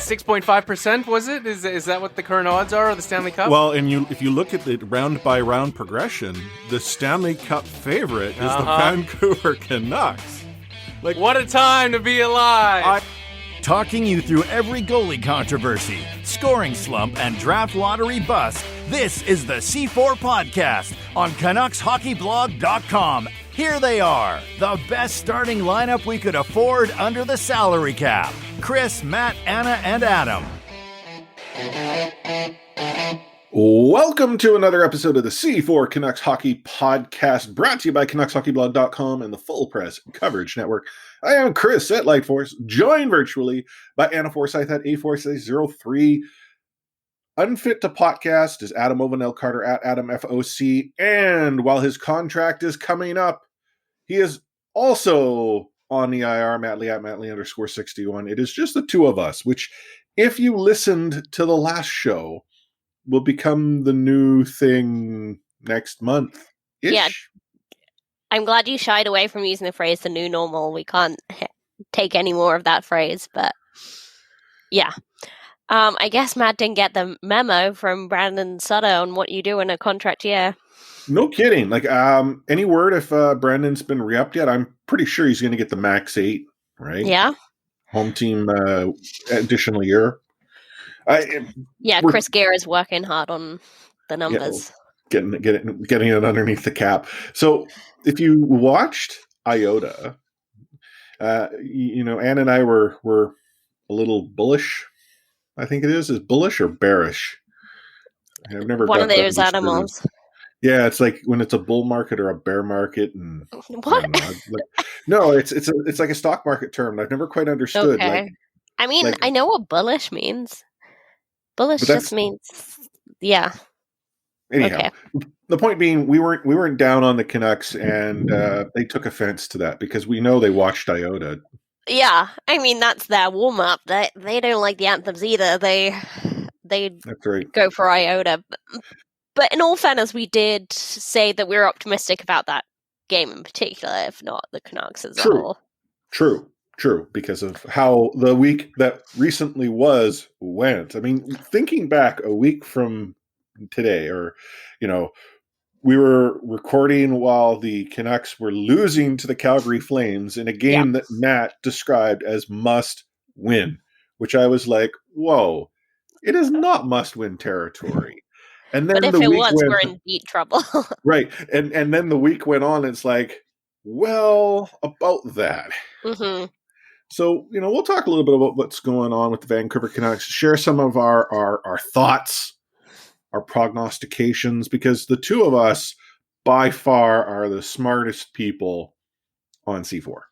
6.5%, was it? Is that what the current odds are of the Stanley Cup? Well, and if you look at the round-by-round progression, the Stanley Cup favorite is the Vancouver Canucks. Like, what a time to be alive! Talking you through every goalie controversy, scoring slump, and draft lottery bust, this is the C4 Podcast on CanucksHockeyBlog.com. Here they are, the best starting lineup we could afford under the salary cap. Chris, Matt, Anna, and Adam. Welcome to another episode of the C4 Canucks Hockey Podcast, brought to you by CanucksHockeyBlog.com and the Full Press Coverage Network. I am Chris at Lightforce, joined virtually by Anna Forsyth at A4603. Unfit to podcast is Adam Ovanel Carter at AdamFOC, and while his contract is coming up, he is also on the IR, Matley at Matley_61. It is just the two of us, which, if you listened to the last show, will become the new thing next month. Yeah. I'm glad you shied away from using the phrase the new normal. We can't take any more of that phrase, but yeah. I guess Matt didn't get the memo from Brandon Sutter on what you do in a contract year. No kidding. Like, any word if Brandon's been re-upped yet? I'm pretty sure he's going to get the max 8, right? Yeah. Home team additional year. Chris Gere is working hard on the numbers. Yeah, getting it underneath the cap. So if you watched Iota, Ann and I were a little bullish. I think it is bullish or bearish. I've never one of those animals. Yeah, it's like when it's a bull market or a bear market, and what? It's like a stock market term. I've never quite understood. Okay. I know what bullish means. Bullish just means, yeah. Anyhow, okay. The point being, we weren't down on the Canucks, and they took offense to that because we know they watched Iota. Yeah, that's their warm up. They don't like the anthems either. They That's right. Go for Iota. But in all fairness, we did say that we were optimistic about that game in particular, if not the Canucks as a whole. True, because of how the week that recently went. Thinking back a week from today, we were recording while the Canucks were losing to the Calgary Flames in a game that Matt described as must win, which I was like, whoa, it is not must win territory. And then but if it was, we're in deep trouble. Right. And then the week went on, it's like, well, about that. Mm-hmm. So, we'll talk a little bit about what's going on with the Vancouver Canucks, share some of our thoughts, our prognostications, because the two of us by far are the smartest people on C4.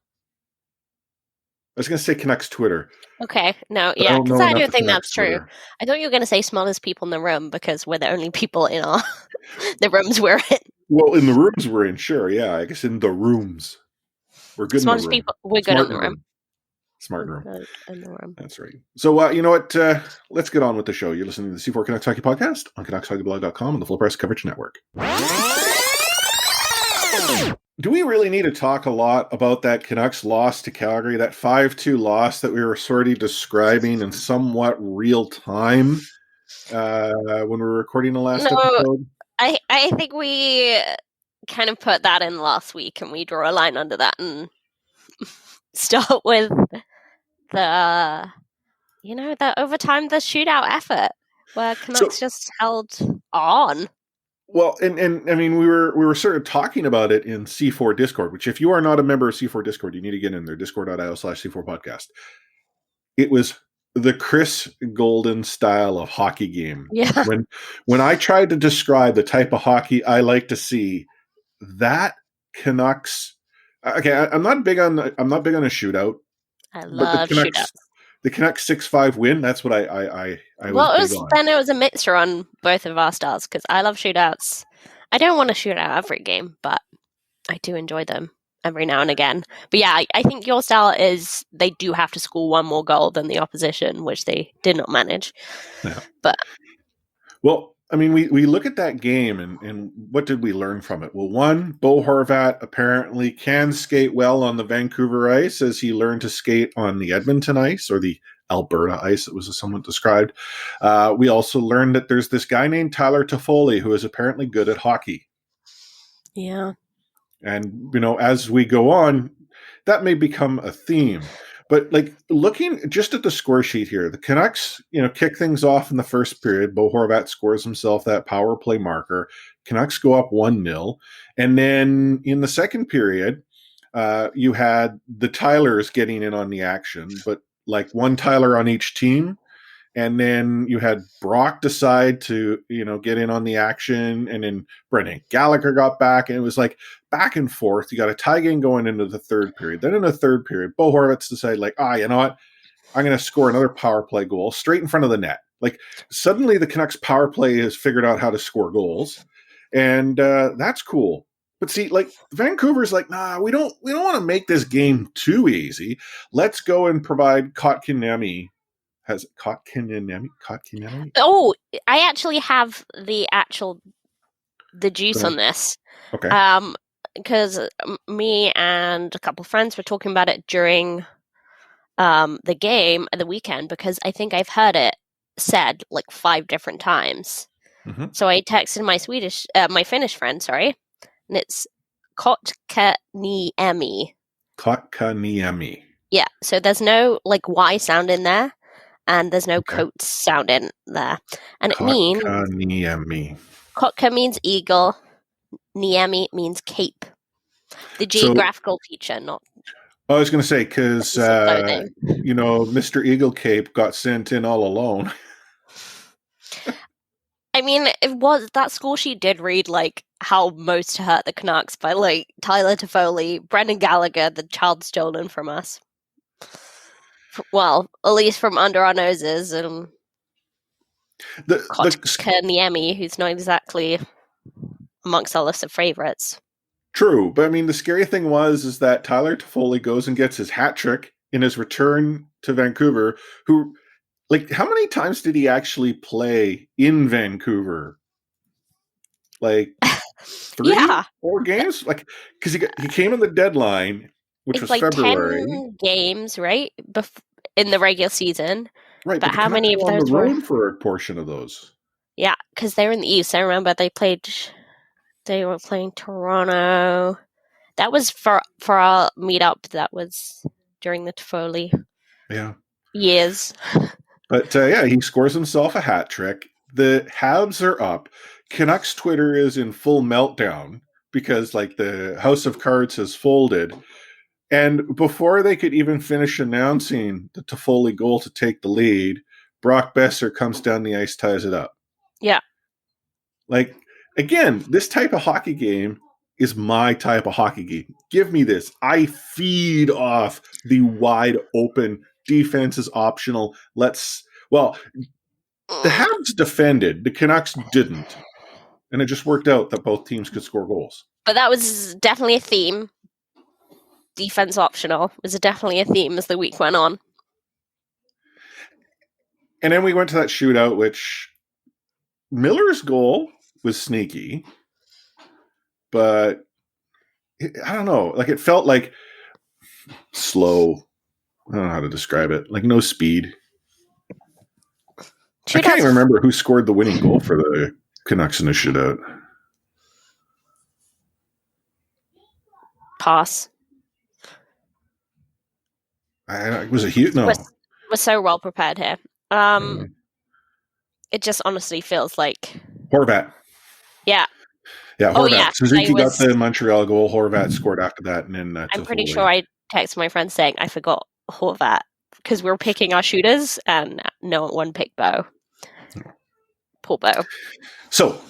I was going to say Canucks Twitter. Okay, no, yeah, because I don't think that's true. I thought you were going to say smartest people in the room because we're the only people in the rooms we're in. Well, in the rooms we're in, sure, yeah. I guess in the rooms. We're good smartest in the room. People, we're good in the room. Smart room. In the room. That's right. So, you know what? Let's get on with the show. You're listening to the C4 Canucks Hockey Podcast on CanucksHockeyBlog.com and the Full Press Coverage Network. Do we really need to talk a lot about that Canucks loss to Calgary, that 5-2 loss that we were sort of describing in somewhat real time when we were recording the last episode? I think we kind of put that in last week and we draw a line under that and start with the overtime, the shootout effort where Canucks just held on. Well, and we were sort of talking about it in C4 Discord, which if you are not a member of C4 Discord, you need to get in there, discord.io/C4 podcast. It was the Chris Golden style of hockey game. Yeah. When I tried to describe the type of hockey I like to see, that Canucks. Okay, I'm not big on a shootout. I love shootouts. The Canucks 6-5 win. That's what I was big on. Then it was a mixture on both of our styles because I love shootouts. I don't want to shoot out every game, but I do enjoy them every now and again. But yeah, I think your style is they do have to score one more goal than the opposition, which they did not manage. Yeah. But well, we look at that game and what did we learn from it? Well, one, Bo Horvat apparently can skate well on the Vancouver ice as he learned to skate on the Edmonton ice or the Alberta ice, it was somewhat described. We also learned that there's this guy named Tyler Toffoli who is apparently good at hockey. Yeah. And, as we go on, that may become a theme. But, looking just at the score sheet here, the Canucks, kick things off in the first period. Bo Horvat scores himself that power play marker. Canucks go up 1-0. And then in the second period, you had the Tylers getting in on the action, but one Tyler on each team. And then you had Brock decide to, get in on the action. And then Brendan Gallagher got back. And it was back and forth. You got a tie game going into the third period. Then in the third period, Bo Horvitz decided, you know what? I'm going to score another power play goal straight in front of the net. Suddenly the Canucks power play has figured out how to score goals. And that's cool. But see, Vancouver's nah, we don't want to make this game too easy. Let's go and provide Kotkaniemi. Has Kotkaniemi? Oh, I actually have the juice on this. Okay. Because me and a couple of friends were talking about it during the game at the weekend, because I think I've heard it said 5 different times. Mm-hmm. So I texted my Finnish friend, and it's Kotkaniemi. Kotkaniemi. Yeah, so there's no Y sound in there, and there's no coat sound in there. And it means... Kotkaniemi. Kotka means eagle, Niemi means cape. The geographical teacher, not... I was going to say, because, Mr. Eagle Cape got sent in all alone. I mean, that score sheet did read how most hurt the Canucks by Tyler Toffoli, Brendan Gallagher, the child stolen from us. Well, at least from under our noses, and Kotkaniemi, who's not exactly amongst our list of favorites. True, but I mean, the scary thing is that Tyler Toffoli goes and gets his hat trick in his return to Vancouver. Who, how many times did he actually play in Vancouver? 3, 4 games? Because he came in the deadline, which was February. 10 games, right? In the regular season. Right, but how many of those on the road for a portion of those? Yeah, because they were in the East. I remember they were playing Toronto. That was for our meetup. That was during the Toffoli years. But he scores himself a hat trick. The Habs are up. Canucks Twitter is in full meltdown because the House of Cards has folded. And before they could even finish announcing the Toffoli goal to take the lead, Brock Besser comes down the ice, ties it up. Yeah. Again, this type of hockey game is my type of hockey game. Give me this. I feed off the wide open defense is optional. The Habs defended. The Canucks didn't. And it just worked out that both teams could score goals. But that was definitely a theme. Defense optional was definitely a theme as the week went on. And then we went to that shootout, which Miller's goal was sneaky, but I don't know. It felt slow. I don't know how to describe it. No speed. I can't even remember who scored the winning goal for the Canucks in the shootout. Pass. Was it huge? No. We're so well prepared here. It just honestly feels like Horvat. Yeah. Yeah, Horvat. Yeah, Suzuki got the Montreal goal. Horvat scored after that, and then I'm pretty sure I texted my friend saying I forgot Horvat because we were picking our shooters, and no one picked Bo. Poor Bo. So,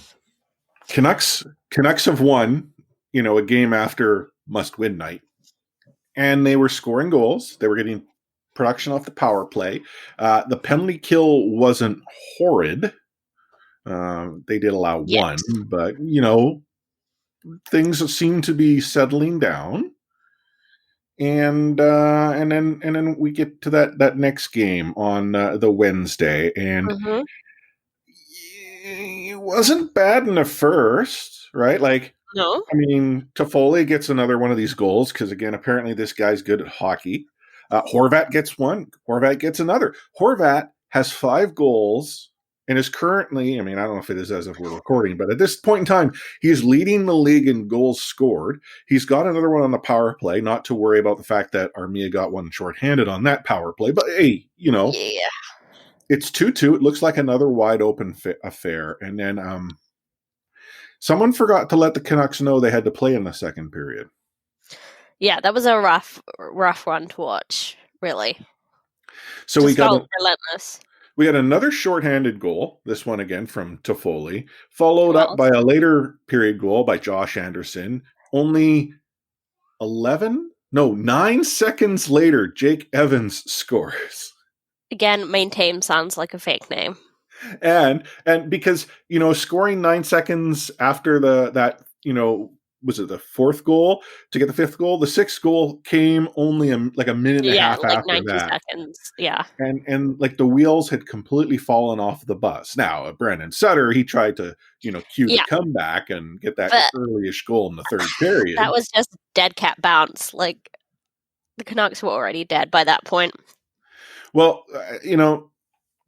Canucks have won, a game after must-win night. And they were scoring goals. They were getting production off the power play. The penalty kill wasn't horrid. They did allow one, but, things seem to be settling down. And then we get to that next game on the Wednesday, and it wasn't bad in the first, right? No. I mean, Toffoli gets another one of these goals because, again, apparently this guy's good at hockey. Horvat gets one. Horvat gets another. Horvat has 5 goals and is currently, I mean, I don't know if it is as if we're recording, but at this point in time, he is leading the league in goals scored. He's got another one on the power play, not to worry about the fact that Armia got one shorthanded on that power play. But hey, Yeah. it's 2-2. It looks like another wide open affair. And then someone forgot to let the Canucks know they had to play in the second period. Yeah, that was a rough one to watch, really. So Just felt relentless. We got another shorthanded goal, this one again from Toffoli, followed up by a later period goal by Josh Anderson. Only 9 seconds later, Jake Evans scores. Again, Maintain sounds like a fake name. And because, scoring 9 seconds after was it the 4th goal to get the 5th goal? The 6th goal came only a minute and a half after 90 that. seconds. Yeah. And the wheels had completely fallen off the bus. Now, Brandon Sutter, he tried to, cue the comeback and get that early-ish goal in the third period. That was just dead cat bounce. The Canucks were already dead by that point. Well,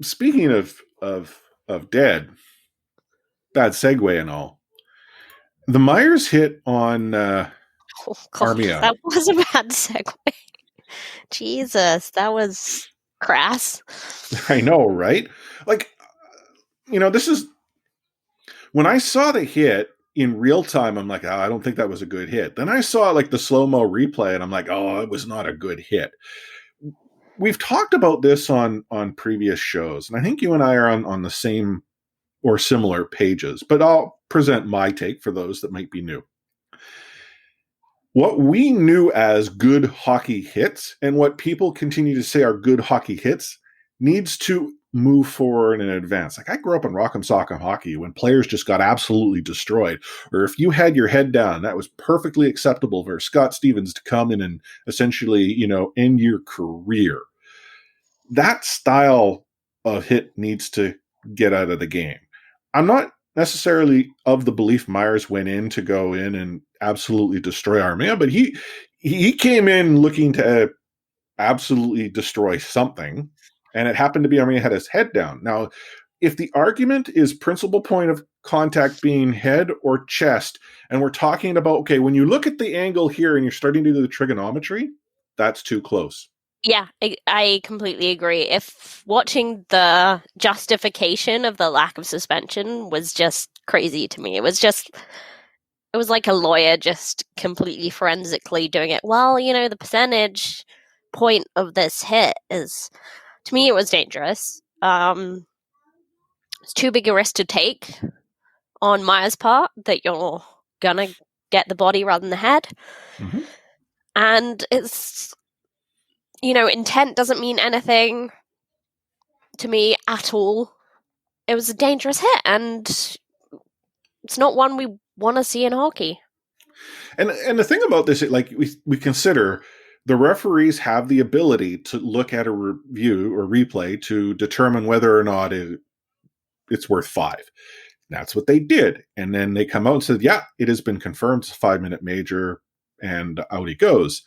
speaking of dead, bad segue and all, the Myers hit on Armia. That was a bad segue. Jesus, that was crass. I know, right? This is when I saw the hit in real time. I'm like, I don't think that was a good hit. Then I saw the slow-mo replay, and I'm like, it was not a good hit. We've talked about this on previous shows, and I think you and I are on the same or similar pages, but I'll present my take for those that might be new. What we knew as good hockey hits and what people continue to say are good hockey hits needs to move forward and advance. I grew up in rock'em sock'em hockey when players just got absolutely destroyed, or if you had your head down, that was perfectly acceptable for Scott Stevens to come in and essentially, end your career. That style of hit needs to get out of the game. I'm not necessarily of the belief Myers went in to go in and absolutely destroy Armia, but he came in looking to absolutely destroy something, and it happened to be Armia had his head down. Now, if the argument is principal point of contact being head or chest, and we're talking about, okay, when you look at the angle here and you're starting to do the trigonometry, that's too close. Yeah, I completely agree. If watching the justification of the lack of suspension was just crazy to me. It was like a lawyer just completely forensically doing it. Well, the percentage point of this hit is, to me, it was dangerous. It's too big a risk to take on Myers' part that you're gonna get the body rather than the head. Mm-hmm. And it's, intent doesn't mean anything to me at all. It was a dangerous hit, and it's not one we want to see in hockey. And the thing about this, we consider the referees have the ability to look at a review or replay to determine whether or not it's worth 5. That's what they did. And then they come out and said, yeah, it has been confirmed. It's a 5-minute major, and out he goes.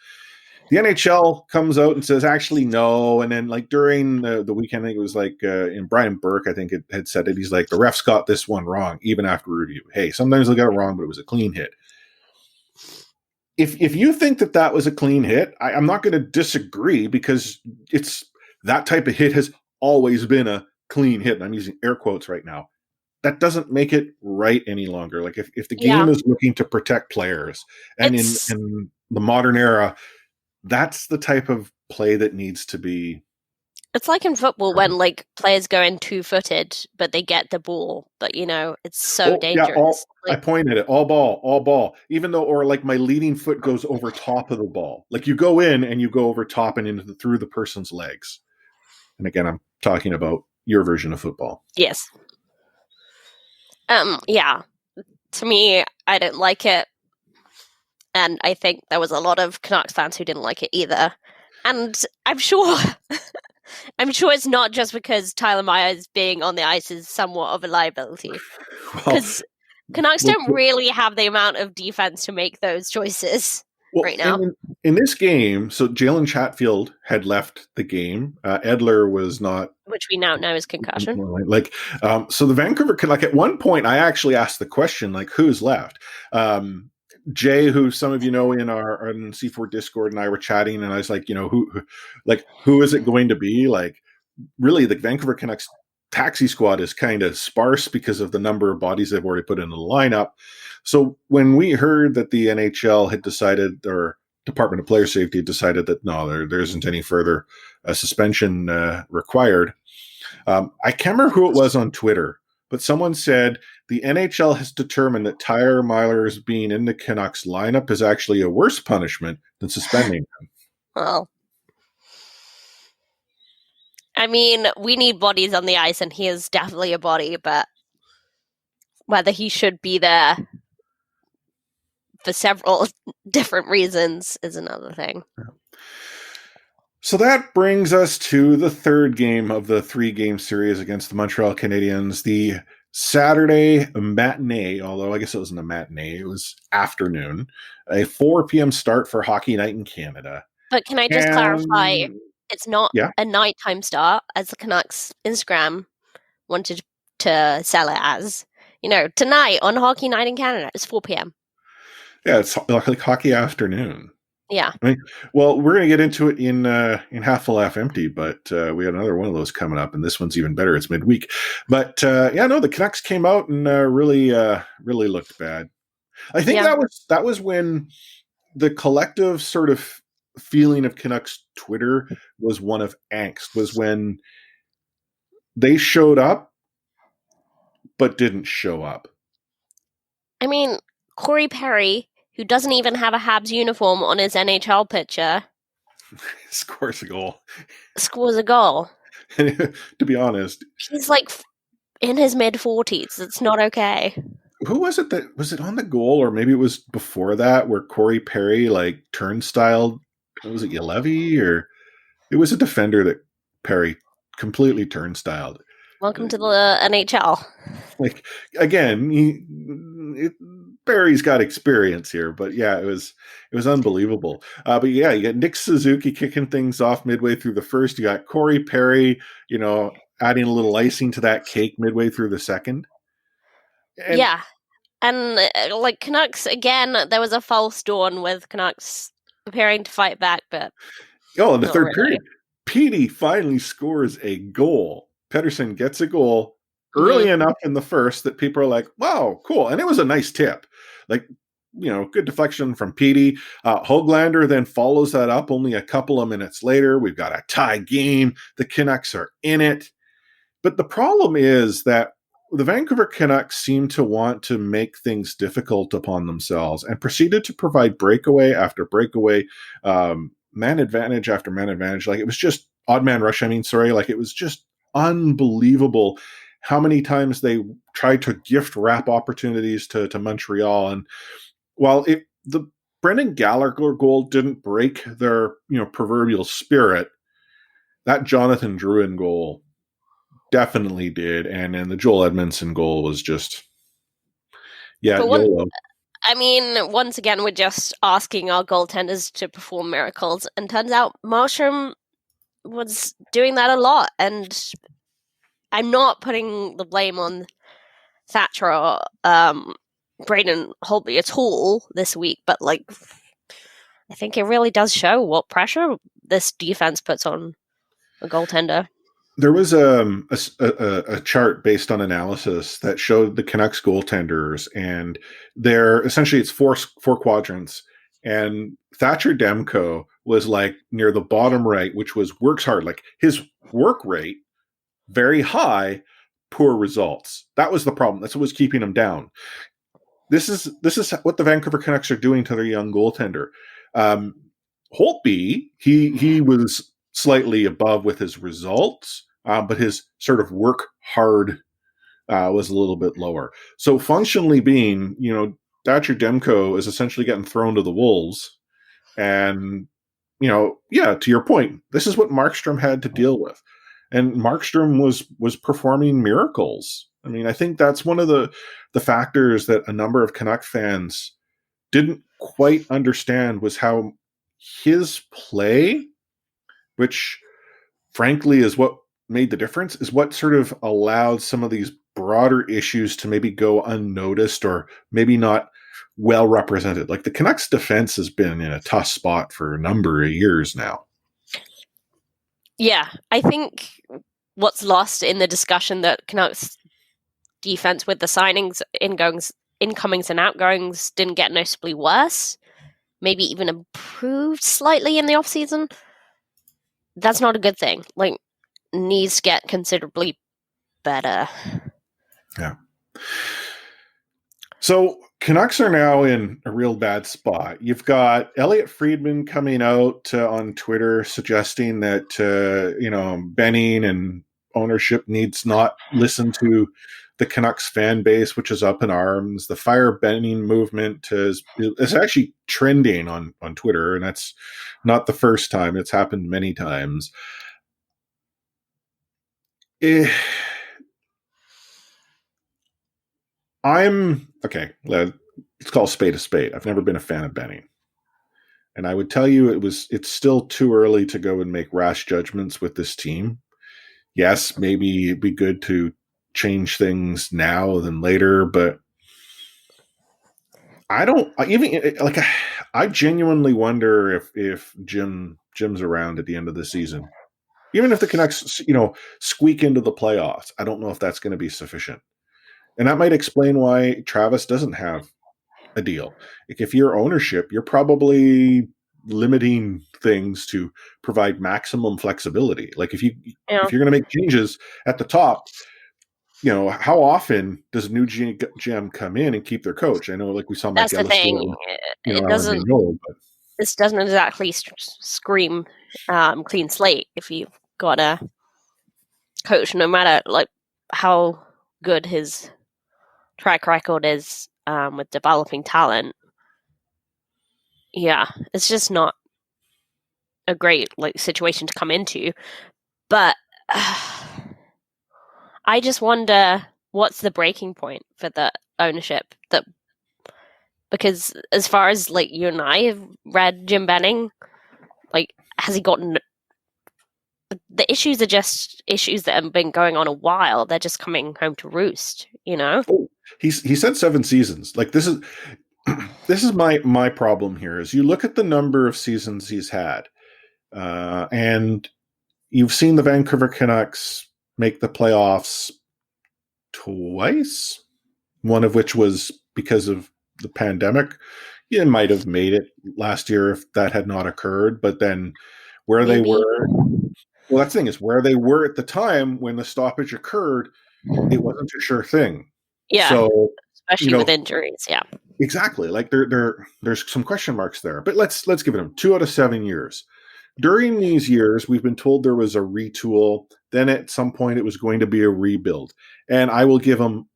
The NHL comes out and says, actually, no. And then during the weekend, I think it was in Brian Burke, I think it had said it. He's like, the refs got this one wrong, even after review. Hey, sometimes they got it wrong, but it was a clean hit. If you think that was a clean hit, I'm not going to disagree, because it's that type of hit has always been a clean hit. And I'm using air quotes right now. That doesn't make it right any longer. If the game is looking to protect players, and in the modern era, that's the type of play that needs to be. It's like in football when players go in 2-footed, but they get the ball. But it's so dangerous. I point at it, all ball. Even though, or my leading foot goes over top of the ball. You go in and you go over top and through the person's legs. And again, I'm talking about your version of football. Yes. Yeah. To me, I didn't like it. And I think there was a lot of Canucks fans who didn't like it either. And I'm sure it's not just because Tyler Myers being on the ice is somewhat of a liability. Because Canucks don't really have the amount of defense to make those choices. Well, right now. in this game, so Jalen Chatfield had left the game. Edler was not. Which we now know is concussion. Like, so the Vancouver, like at one point, I actually asked the question, like, who's left? Jay, who some of you know in our C4 Discord, and I were chatting, and I was like, who is it going to be? Like, really, the Vancouver Canucks taxi squad is kind of sparse because of the number of bodies they've already put in the lineup. So when we heard that the NHL had decided, or Department of Player Safety had decided that no, there isn't any further suspension required, I can't remember who it was on Twitter, but someone said the NHL has determined that Tyler Myers being in the Canucks lineup is actually a worse punishment than suspending him. Well, I mean, we need bodies on the ice, and he is definitely a body, but whether he should be there for several different reasons is another thing. So that brings us to the third game of the 3-game series against the Montreal Canadiens, the Saturday matinee, although I guess it wasn't a matinee, it was afternoon, a 4 p.m. start for Hockey Night in Canada. But can I just clarify, it's not a nighttime start, as the Canucks Instagram wanted to sell it as. Tonight on Hockey Night in Canada, it's 4 p.m. Yeah, it's like hockey afternoon. Yeah. I mean, well, we're going to get into it in Half Full, Half Empty, but we had another one of those coming up, and this one's even better. It's midweek. But, the Canucks came out and really looked bad. I think that was when the collective sort of feeling of Canucks Twitter was one of angst, was when they showed up but didn't show up. I mean, Corey Perry, who doesn't even have a Habs uniform on his NHL picture, scores a goal. To be honest, he's like in his mid-40s. It's not okay. Who was it was it on the goal, or maybe it was before that, where Corey Perry like turnstile? Was it Yalevi, or it was a defender that Perry completely turnstiled? Welcome to the NHL. Like, again, Barry's got experience here, but yeah, it was unbelievable. But yeah, you got Nick Suzuki kicking things off midway through the first. You got Corey Perry, adding a little icing to that cake midway through the second. And like Canucks again, there was a false dawn with Canucks preparing to fight back, but in the third period, Petey finally scores a goal. Pettersson gets a goal early enough in the first that people are like, wow, cool. And it was a nice tip. Like, good deflection from Petey. Höglander then follows that up only a couple of minutes later. We've got a tie game. The Canucks are in it. But the problem is that the Vancouver Canucks seem to want to make things difficult upon themselves and proceeded to provide breakaway after breakaway, man advantage after man advantage. Like, it was just odd man rush. Like, it was just unbelievable how many times they tried to gift wrap opportunities to Montreal. And while the Brendan Gallagher goal didn't break their proverbial spirit, that Jonathan Drouin goal definitely did. And then the Joel Edmondson goal was just YOLO. I mean, once again, we're just asking our goaltenders to perform miracles, and turns out Markstrom was doing that a lot. And I'm not putting the blame on Thatcher or Braden Holtby at all this week, but like, I think it really does show what pressure this defense puts on a goaltender. There was a chart based on analysis that showed the Canucks goaltenders, and they're essentially, it's four quadrants, and Thatcher Demko was like near the bottom right, which was works hard. Like, his work rate very high, poor results. That was the problem. That's what was keeping him down. This is what the Vancouver Canucks are doing to their young goaltender. Holtby, he was slightly above with his results, but his sort of work hard was a little bit lower. So functionally being, Thatcher Demko is essentially getting thrown to the wolves. And, to your point, this is what Markstrom had to deal with. And Markstrom was performing miracles. I mean, I think that's one of the factors that a number of Canuck fans didn't quite understand was how his play, which frankly is what made the difference, is what sort of allowed some of these broader issues to maybe go unnoticed or maybe not well represented. Like the Canucks defense has been in a tough spot for a number of years now. Yeah, I think what's lost in the discussion that Canucks defense with the signings, incomings and outgoings didn't get noticeably worse, maybe even improved slightly in the offseason. That's not a good thing. Like, needs to get considerably better. Yeah. So Canucks are now in a real bad spot. You've got Elliot Friedman coming out on Twitter suggesting that Benning and ownership needs not listen to the Canucks fan base, which is up in arms. The Fire Benning movement is actually trending on Twitter, and that's not the first time. It's happened many times. Let's call a spade a spade. I've never been a fan of Benning. And I would tell you it's still too early to go and make rash judgments with this team. Yes, maybe it'd be good to change things now than later, but I genuinely wonder if Jim's around at the end of the season. Even if the Canucks, squeak into the playoffs, I don't know if that's going to be sufficient. And that might explain why Travis doesn't have a deal. Like if you're ownership, you're probably limiting things to provide maximum flexibility. Like if you're going to make changes at the top, how often does a new GM come in and keep their coach? I know, like we saw Mike That's the thing. This doesn't exactly scream clean slate if you've got a coach, no matter like how good his track record is with developing talent. Yeah, it's just not a great situation to come into. But I just wonder what's the breaking point for the ownership, because as far as you and I have read Jim Benning, has he gotten? The issues are just issues that have been going on a while. They're just coming home to roost, He said 7 seasons. This is my problem here. Is you look at the number of seasons he's had, and you've seen the Vancouver Canucks make the playoffs twice, one of which was because of the pandemic. You might have made it last year if that had not occurred, but then where they were, well, that's the thing is where they were at the time when the stoppage occurred, it wasn't a sure thing. Yeah. So, especially with injuries. Yeah. Exactly. There's some question marks there, but let's give it them 2 out of 7 years. During these years, we've been told there was a retool. Then at some point it was going to be a rebuild. And I will give him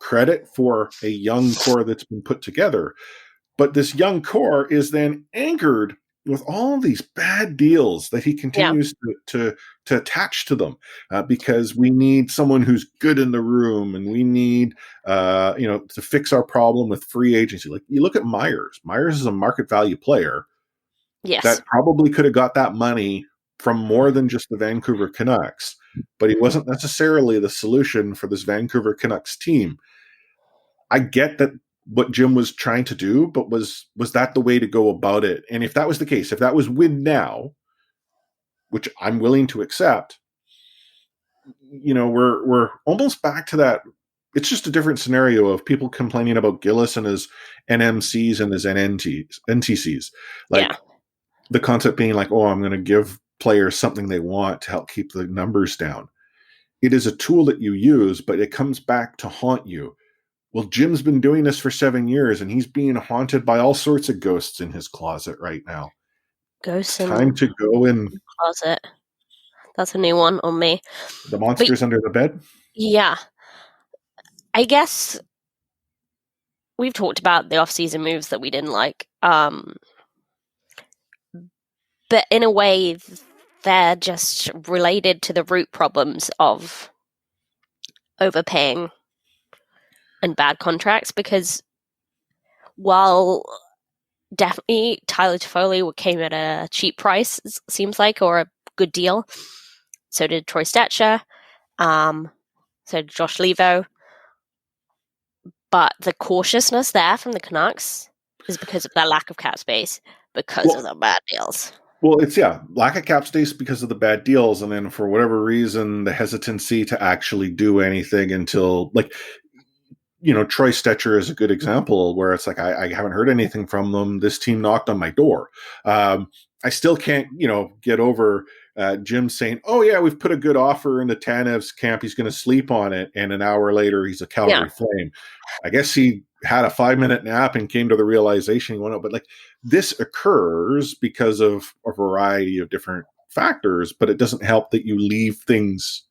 credit for a young core that's been put together. But this young core is then anchored with all these bad deals that he continues to attach to them because we need someone who's good in the room, and we need to fix our problem with free agency. Like you look at Myers. Myers is a market value player. Yes. That probably could have got that money from more than just the Vancouver Canucks, but he wasn't necessarily the solution for this Vancouver Canucks team. I get that what Jim was trying to do, but was that the way to go about it? And if that was the case, if that was win now, which I'm willing to accept, we're almost back to that. It's just a different scenario of people complaining about Gillis and his NMCs and his NTCs. The concept being I'm going to give players something they want to help keep the numbers down. It is a tool that you use, but it comes back to haunt you. Well, Jim's been doing this for 7 years, and he's being haunted by all sorts of ghosts in his closet right now. Ghosts time to go in closet. That's a new one on me. The monsters under the bed? Yeah. I guess we've talked about the off-season moves that we didn't like. But in a way, they're just related to the root problems of overpaying and bad contracts, because while definitely Tyler Toffoli came at a cheap price, seems like, or a good deal. So did Troy Stetcher. So did Josh Levo. But the cautiousness there from the Canucks is because of their lack of cap space, because of the bad deals. Well, it's lack of cap space because of the bad deals, and then for whatever reason, the hesitancy to actually do anything until Troy Stetcher is a good example where it's like I haven't heard anything from them. This team knocked on my door. I still can't get over Jim saying, "Oh yeah, we've put a good offer into Tanev's camp. He's going to sleep on it," and an hour later, he's a Calgary Flame. I guess he had a 5-minute nap and came to the realization he went out. But this occurs because of a variety of different factors, but it doesn't help that you leave things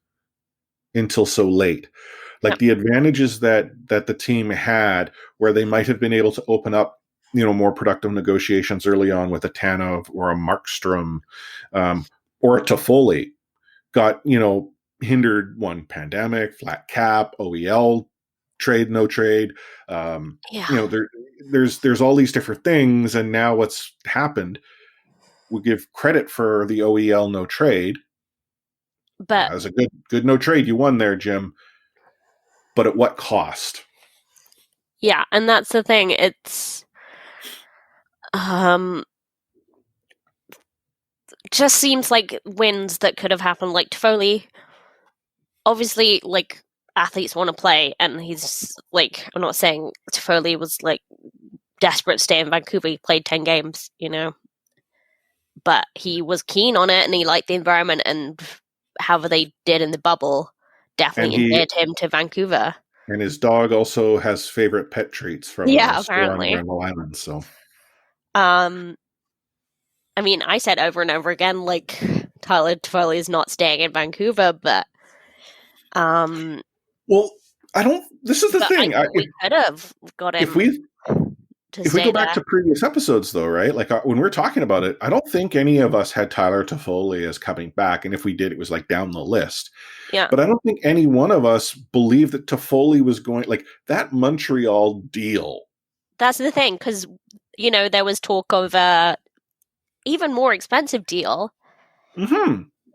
until so late. The advantages that the team had, where they might have been able to open up, more productive negotiations early on with a Tanev or a Markstrom or a Toffoli, got hindered. One, pandemic, flat cap, OEL trade, no trade. There's all these different things, and now what's happened? We give credit for the OEL no trade, but as a good no trade, you won there, Jim. But at what cost? Yeah, and that's the thing. It's just seems like wins that could have happened. Like Toffoli, obviously, athletes want to play, and he's I'm not saying Toffoli was desperate to stay in Vancouver. He played 10 games, but he was keen on it, and he liked the environment, and however they did in the bubble definitely endeared him to Vancouver. And his dog also has favorite pet treats from apparently on the island. So, I mean, I said over and over again, Tyler Toffoli is not staying in Vancouver, but well, I don't. This is the thing. We could have got him. If we go back to previous episodes, though, right? When we're talking about it, I don't think any of us had Tyler Toffoli as coming back, and if we did, it was down the list. Yeah. But I don't think any one of us believed that Toffoli was going that Montreal deal. That's the thing, because there was talk of even more expensive deal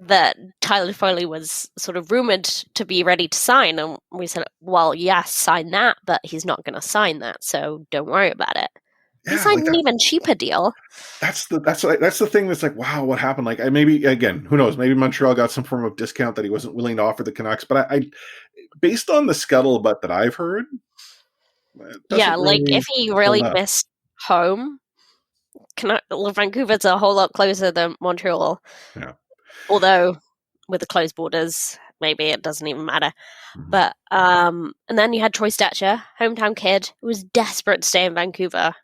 that Tyler Toffoli was sort of rumored to be ready to sign, and we said, well, yes, sign that, but he's not going to sign that, so don't worry about it. He signed an even cheaper deal. That's the thing that's wow, what happened? Maybe, again, who knows? Maybe Montreal got some form of discount that he wasn't willing to offer the Canucks, but I based on the scuttlebutt that I've heard, if he really missed home, Vancouver's a whole lot closer than Montreal. Yeah. Although, with the closed borders, maybe it doesn't even matter. Mm-hmm. But, and then you had Troy Stetcher, hometown kid, who was desperate to stay in Vancouver.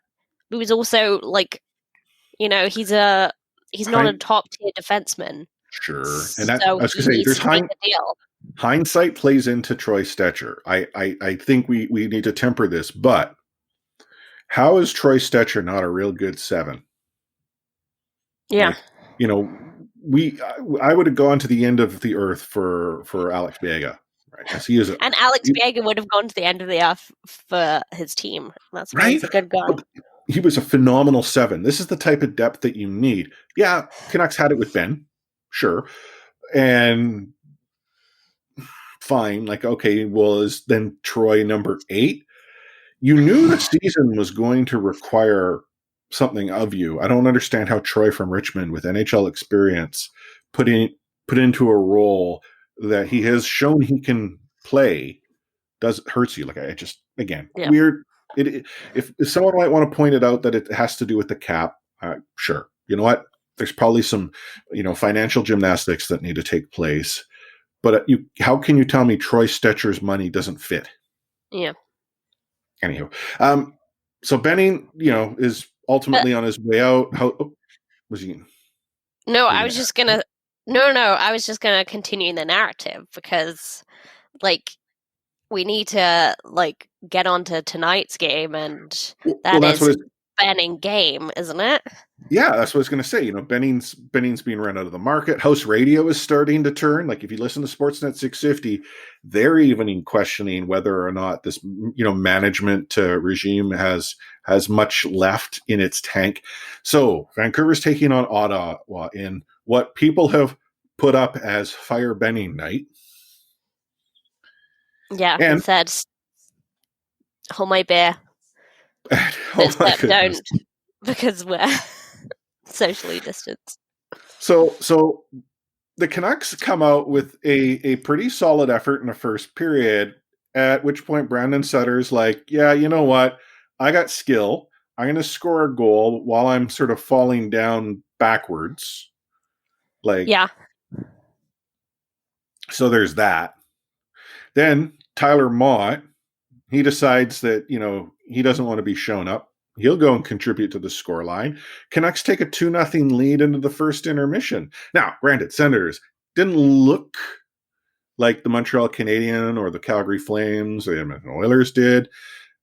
Who was also, he's not a top-tier defenseman. Sure. And that, I was going to say, there's hindsight plays into Troy Stetcher. I think we need to temper this, but how is Troy Stetcher not a real good 7? Yeah. I would have gone to the end of the earth for Alex Biega, right? As he is and Alex Biega would have gone to the end of the earth for his team. That's right. He's a good guy. But he was a phenomenal 7. This is the type of depth that you need. Yeah, Canucks had it with Ben, sure, and fine. Okay, well, is then Troy number 8? You knew the season was going to require something of you. I don't understand how Troy from Richmond with NHL experience put into a role that he has shown he can play hurts you. Weird. If someone might want to point it out that it has to do with the cap, sure. You know what? There's probably some financial gymnastics that need to take place. But how can you tell me Troy Stetcher's money doesn't fit? Yeah. Anywho, so Benning, is ultimately on his way out. How was he? No, I was just gonna. I was just gonna continue the narrative because, we need to get onto tonight's game, and Benning game, isn't it? Yeah, that's what I was going to say. Benning's being run out of the market. House radio is starting to turn. Like if you listen to Sportsnet 650, they're even questioning whether or not this, management regime has much left in its tank. So Vancouver's taking on Ottawa in what people have put up as Fire Benning night. Yeah, he said, "Hold my beer." Don't, because we're socially distanced. So the Canucks come out with a pretty solid effort in the first period, at which point Brandon Sutter's like, yeah, you know what? I got skill. I'm going to score a goal while I'm sort of falling down backwards. Yeah. So there's that. Then Tyler Mott, he decides that, he doesn't want to be shown up. He'll go and contribute to the scoreline. Canucks take a 2-0 lead into the first intermission. Now, granted, Senators didn't look like the Montreal Canadiens or the Calgary Flames or the Oilers did.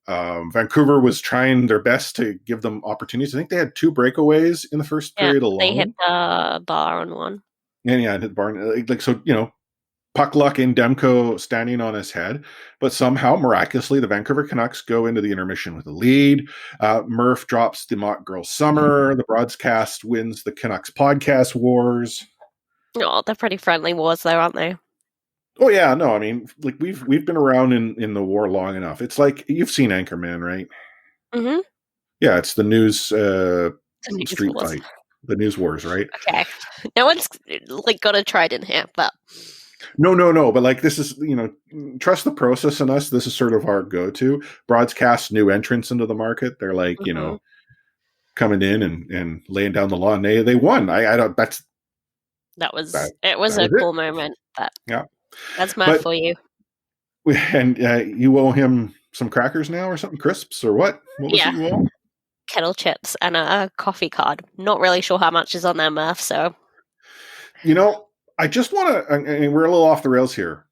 Vancouver was trying their best to give them opportunities. I think they had 2 breakaways in the first period alone. They hit the bar on one. And hit the bar. Puck luck in Demko standing on his head, but somehow, miraculously, the Vancouver Canucks go into the intermission with a lead. Murph drops the Mock Girl Summer. The broadcast wins the Canucks podcast wars. Oh, they're pretty friendly wars, though, aren't they? Oh yeah, no, I mean, like we've been around in the war long enough. It's like you've seen Anchorman, right? Mm-hmm. Yeah, it's the news street wars. Fight, the news wars, right? Okay, no one's got a trident here, but. No. But this is, trust the process in us. This is sort of our go-to. Broadcast new entrants into the market. They're like, coming in and laying down the law. And they won. It was a cool moment. But yeah, that's mad for you. And you owe him some crackers now or something, crisps or what? What was it you owe? Kettle chips and a coffee card. Not really sure how much is on there, Murph. So, I just want to, and we're a little off the rails here.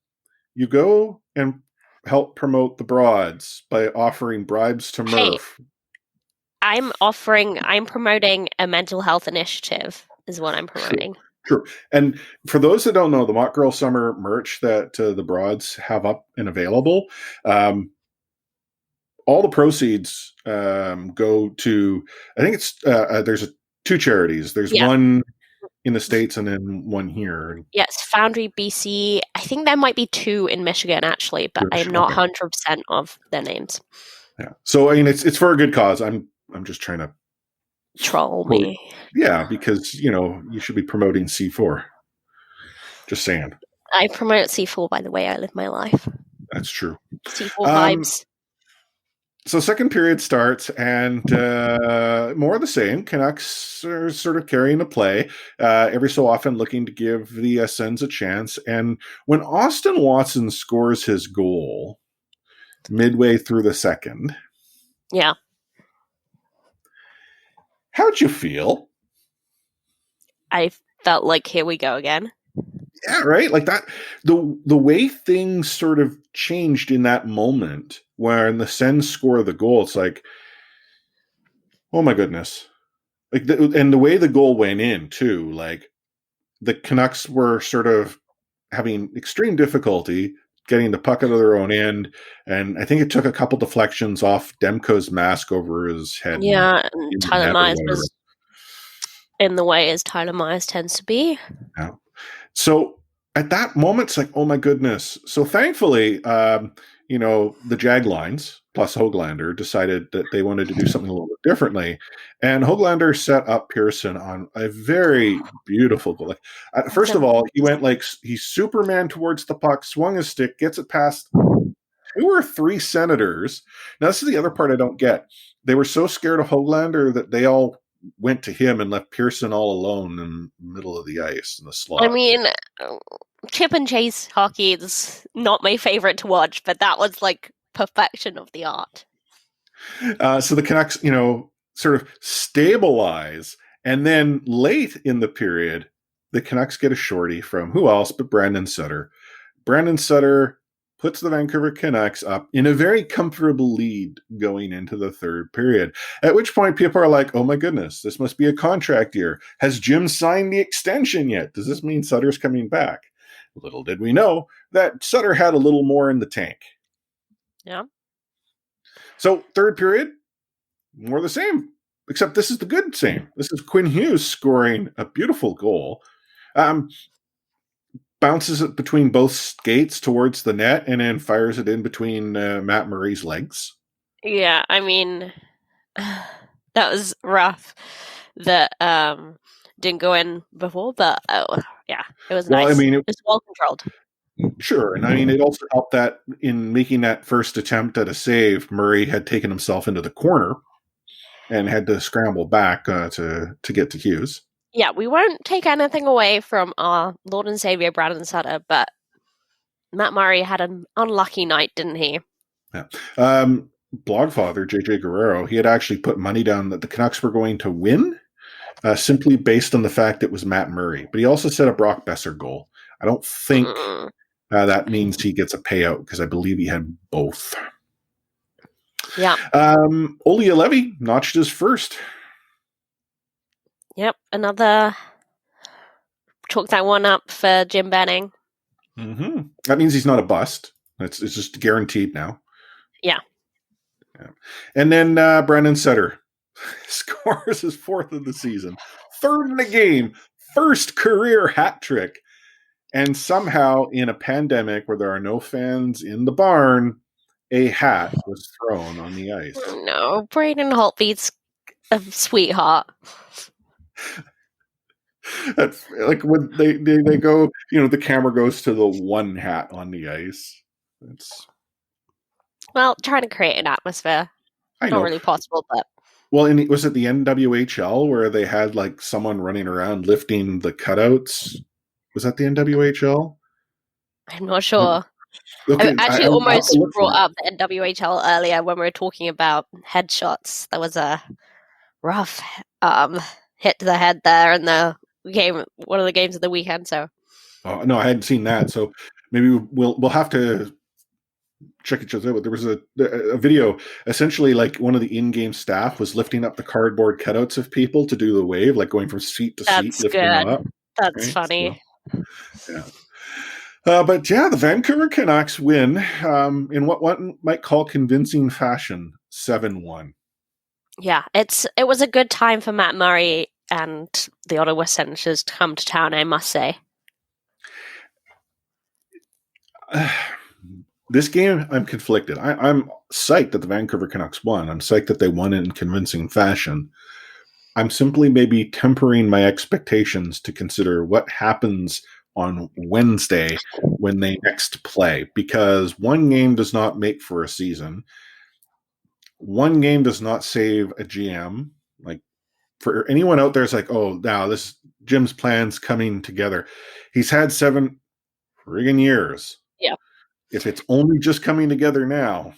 You go and help promote the broads by offering bribes to Murph. I'm promoting a mental health initiative is what I'm promoting. True. And for those that don't know, the Mock Girl Summer merch that the broads have up and available, all the proceeds go to, I think it's, there's 2 charities. There's one in the States and then one here. Yes, Foundry BC. I think there might be 2 in Michigan actually, but I'm not 100% of their names. Yeah. So I mean, it's for a good cause. I'm just trying to troll me. Yeah, because you should be promoting C4. Just saying. I promote C4 by the way I live my life. That's true. C4 vibes. So second period starts, and more of the same. Canucks are sort of carrying the play, every so often looking to give the Sens a chance. And when Austin Watson scores his goal midway through the second, yeah, how'd you feel? I felt like here we go again. Yeah, right. Like that. The way things sort of changed in that moment when the Sens score the goal, it's like, oh my goodness! And the way the goal went in too, like the Canucks were sort of having extreme difficulty getting the puck out of their own end, and I think it took a couple deflections off Demko's mask over his head. Yeah, and Tyler Myers was in the way as Tyler Myers tends to be. Yeah. So at that moment, it's like, oh my goodness. So thankfully, the Jag lines plus Höglander decided that they wanted to do something a little bit differently. And Höglander set up Pearson on a very beautiful goal. First of all, he went he Superman towards the puck, swung his stick, gets it past 2 or 3 Senators. Now, this is the other part I don't get. They were so scared of Höglander that they all went to him and left Pearson all alone in the middle of the ice in the slot. I mean, chip and chase hockey is not my favorite to watch, but that was perfection of the art. So the Canucks, sort of stabilize, and then late in the period, the Canucks get a shorty from who else but Brandon Sutter. Brandon Sutter puts the Vancouver Canucks up in a very comfortable lead going into the third period. At which point people are like, oh my goodness, this must be a contract year. Has Jim signed the extension yet? Does this mean Sutter's coming back? Little did we know that Sutter had a little more in the tank. Yeah. So third period, more the same, except this is the good same. This is Quinn Hughes scoring a beautiful goal. Bounces it between both skates towards the net and then fires it in between Matt Murray's legs. Yeah, I mean, that was rough. That didn't go in before, but yeah, it was nice. I mean, it was well controlled. Sure, and I mean, it also helped that in making that first attempt at a save, Murray had taken himself into the corner and had to scramble back to get to Hughes. Yeah, we won't take anything away from our Lord and Savior Brandon Sutter, but Matt Murray had an unlucky night, didn't he? Yeah. Blogfather, JJ Guerrero, he had actually put money down that the Canucks were going to win simply based on the fact it was Matt Murray. But he also said a Brock Besser goal. I don't think that means he gets a payout because I believe he had both. Yeah. Olli Juolevi notched his first. Yep, another chalk that one up for Jim Benning. Mm-hmm. That means he's not a bust. It's just guaranteed now. Yeah. And then Brandon Sutter scores his fourth of the season, third in the game, first career hat trick. And somehow in a pandemic where there are no fans in the barn, a hat was thrown on the ice. No, Braden Holtby's a sweetheart. That's like when they go, the camera goes to the one hat on the ice. Well, trying to create an atmosphere. Not really possible, but well, was it the NWHL where they had like someone running around lifting the cutouts? Was that the NWHL? I'm not sure. Okay, I actually almost brought up the NWHL earlier when we were talking about headshots. There was a rough hit to the head there in the game, one of the games of the weekend. So, no, I hadn't seen that. So maybe we'll have to check each other out. But there was a video, essentially like one of the in-game staff was lifting up the cardboard cutouts of people to do the wave, like going from seat to seat, lifting them up. That's funny. So, yeah. But yeah, the Vancouver Canucks win in what one might call convincing fashion, 7-1. Yeah, it was a good time for Matt Murray and the Ottawa Senators to come to town, I must say. This game, I'm conflicted. I'm psyched that the Vancouver Canucks won. I'm psyched that they won in convincing fashion. I'm simply maybe tempering my expectations to consider what happens on Wednesday when they next play, because one game does not make for a season. One game does not save a GM. Like, for anyone out there, it's like, oh, now this Jim's plan's coming together. He's had 7 friggin' years. Yeah. If it's only just coming together now.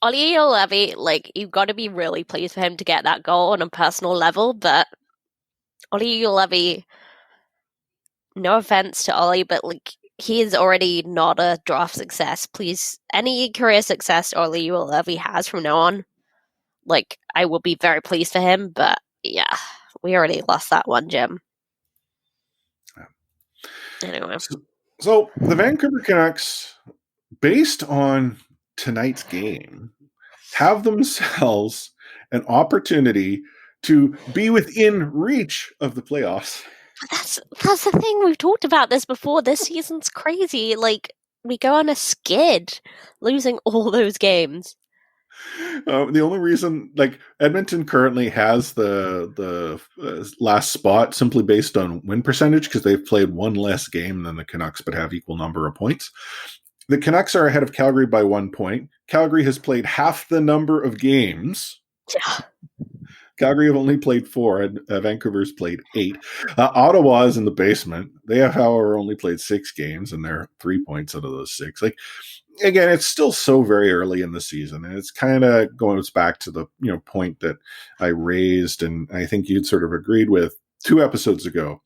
Olli Juolevi, like, you've got to be really pleased for him to get that goal on a personal level, but Olli Juolevi, no offense to Ollie, but like, he is already not a draft success. Please, any career success Olli Juolevi has from now on, like, I will be very pleased for him, but yeah, we already lost that one, Jim. Anyway. So the Vancouver Canucks, based on tonight's game, have themselves an opportunity to be within reach of the playoffs. But that's the thing. We've talked about this before. This season's crazy. Like, we go on a skid, losing all those games. The only reason, like, Edmonton currently has the last spot simply based on win percentage because they've played one less game than the Canucks but have equal number of points. The Canucks are ahead of Calgary by 1 point. Calgary has played half the number of games. Yeah. Calgary have only played 4, and Vancouver's played 8. Ottawa is in the basement. They have, however, only played 6 games, and they're 3 points out of those 6. Like, again, it's still so very early in the season, and it's kind of goes back to the point that I raised, and I think you'd sort of agreed with 2 episodes ago.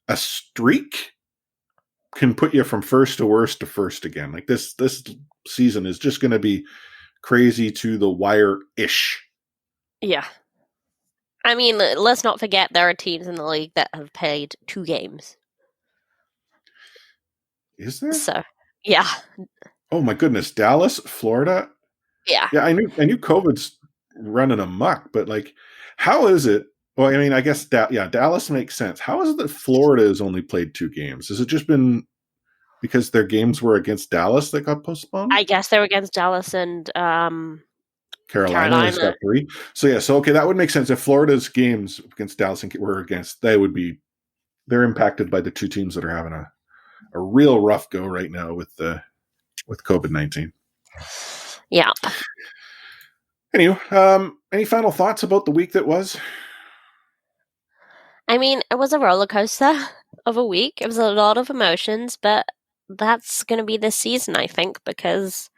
A streak can put you from first to worst to first again. Like this season is just going to be crazy to the wire-ish. Yeah. I mean, let's not forget there are teams in the league that have played 2 games. Is there? So, yeah. Oh my goodness, Dallas, Florida. Yeah. Yeah, I knew COVID's running amok, but like, how is it? Well, I mean, I guess Dallas makes sense. How is it that Florida has only played 2 games? Has it just been because their games were against Dallas that got postponed? I guess they were against Dallas and Carolina has got 3. So okay, that would make sense. If Florida's games against Dallas were against, they're impacted by the 2 teams that are having a real rough go right now with COVID-19. Yeah. Anyway, any final thoughts about the week that was? I mean, it was a roller coaster of a week. It was a lot of emotions, but that's going to be this season, I think, because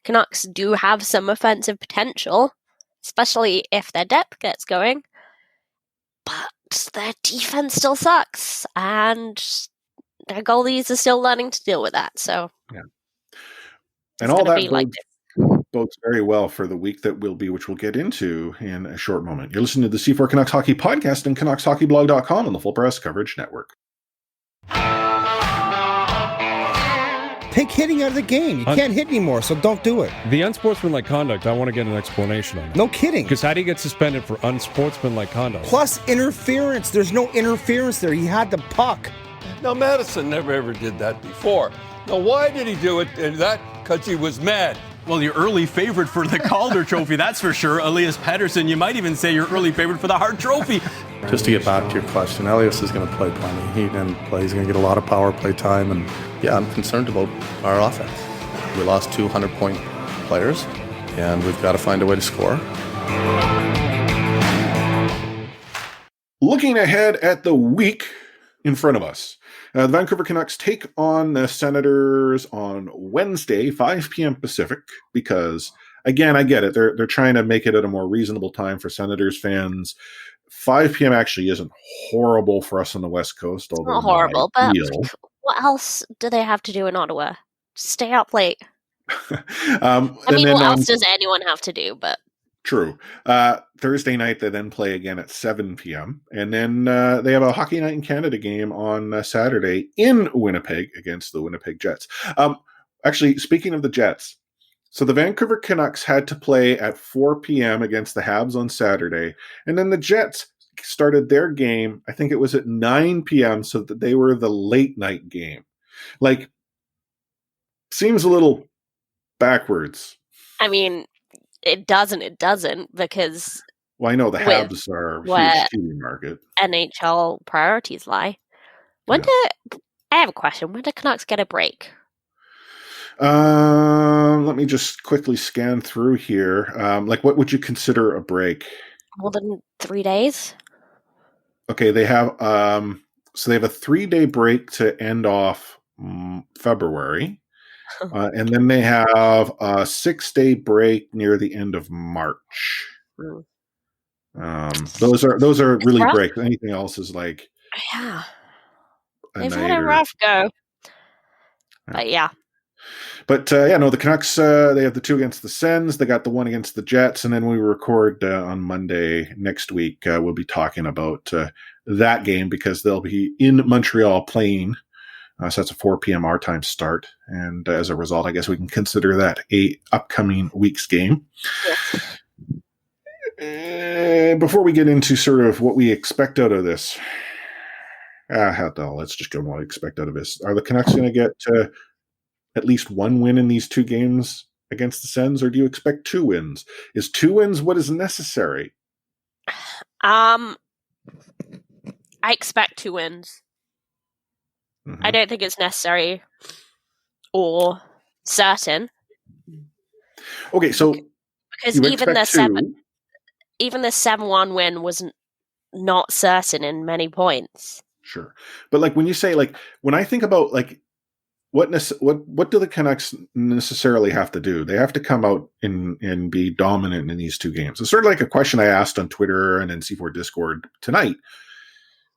Canucks do have some offensive potential, especially if their depth gets going. But their defense still sucks, and their goalies are still learning to deal with that. So, yeah. And all that bodes very well for the week that will be, which we'll get into in a short moment. You're listening to the C4 Canucks Hockey Podcast and CanucksHockeyBlog.com on the Full Press Coverage Network. Take hitting out of the game. You can't hit anymore, so don't do it. The unsportsmanlike conduct, I want to get an explanation on that. No kidding. Because how do you get suspended for unsportsmanlike conduct? Plus interference. There's no interference there. He had the puck. Now, Madison never ever did that before. Now, why did he do it? Because he was mad. Well, your early favorite for the Calder Trophy, that's for sure. Elias Pettersson, you might even say your early favorite for the Hart Trophy. Just to get back to your question, Elias is going to play plenty. He didn't play. He's going to get a lot of power play time. And, yeah, I'm concerned about our offense. We lost 2 100-point players, and we've got to find a way to score. Looking ahead at the week in front of us, the Vancouver Canucks take on the Senators on Wednesday, 5 p.m. Pacific, because, again, I get it. They're trying to make it at a more reasonable time for Senators fans. 5 p.m. actually isn't horrible for us on the West Coast. It's not horrible, but what else do they have to do in Ottawa? Stay up late. I mean, what else does anyone have to do? But true. Thursday night, they then play again at 7 p.m. And then they have a Hockey Night in Canada game on Saturday in Winnipeg against the Winnipeg Jets. Actually, speaking of the Jets, so the Vancouver Canucks had to play at 4 p.m. against the Habs on Saturday. And then the Jets started their game, I think it was at 9 p.m., so that they were the late night game. Like, seems a little backwards. I mean, it doesn't, because... Well, I know the Habs are a huge TV market. NHL priorities lie. I have a question. When do Canucks get a break? Let me just quickly scan through here. What would you consider a break? More than 3 days? Okay, they have so they have a 3-day break to end off February. And then they have a 6-day break near the end of March. Those are really rough. breaks. Anything else is like, yeah, they've had a rough go. But yeah. But the Canucks, they have the 2 against the Sens. They got the 1 against the Jets. And then we record on Monday next week. We'll be talking about that game because they'll be in Montreal playing. So that's a 4 p.m. our time start. And as a result, I guess we can consider that a upcoming week's game. Before we get into sort of what we expect out of this, let's just go what we expect out of this. Are the Canucks going to get at least 1 win in these 2 games against the Sens, or do you expect 2 wins? Is 2 wins what is necessary? I expect 2 wins. Mm-hmm. I don't think it's necessary or certain. Okay, so because even the 7-1 win was not certain in many points. Sure, but when you say when I think about what do the Canucks necessarily have to do? They have to come out and be dominant in these 2 games. It's sort of like a question I asked on Twitter and in C4 Discord tonight.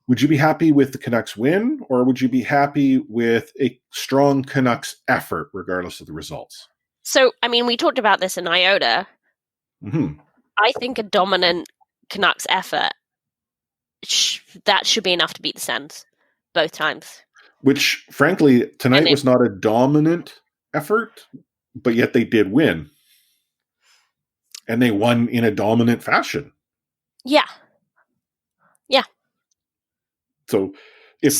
would you be happy with the Canucks win, or would you be happy with a strong Canucks effort, regardless of the results? So, I mean, we talked about this in Iota. Mm-hmm. I think a dominant Canucks effort, that should be enough to beat the Sens both times. Which, frankly, tonight was not a dominant effort, but yet they did win. And they won in a dominant fashion. Yeah. Yeah. So if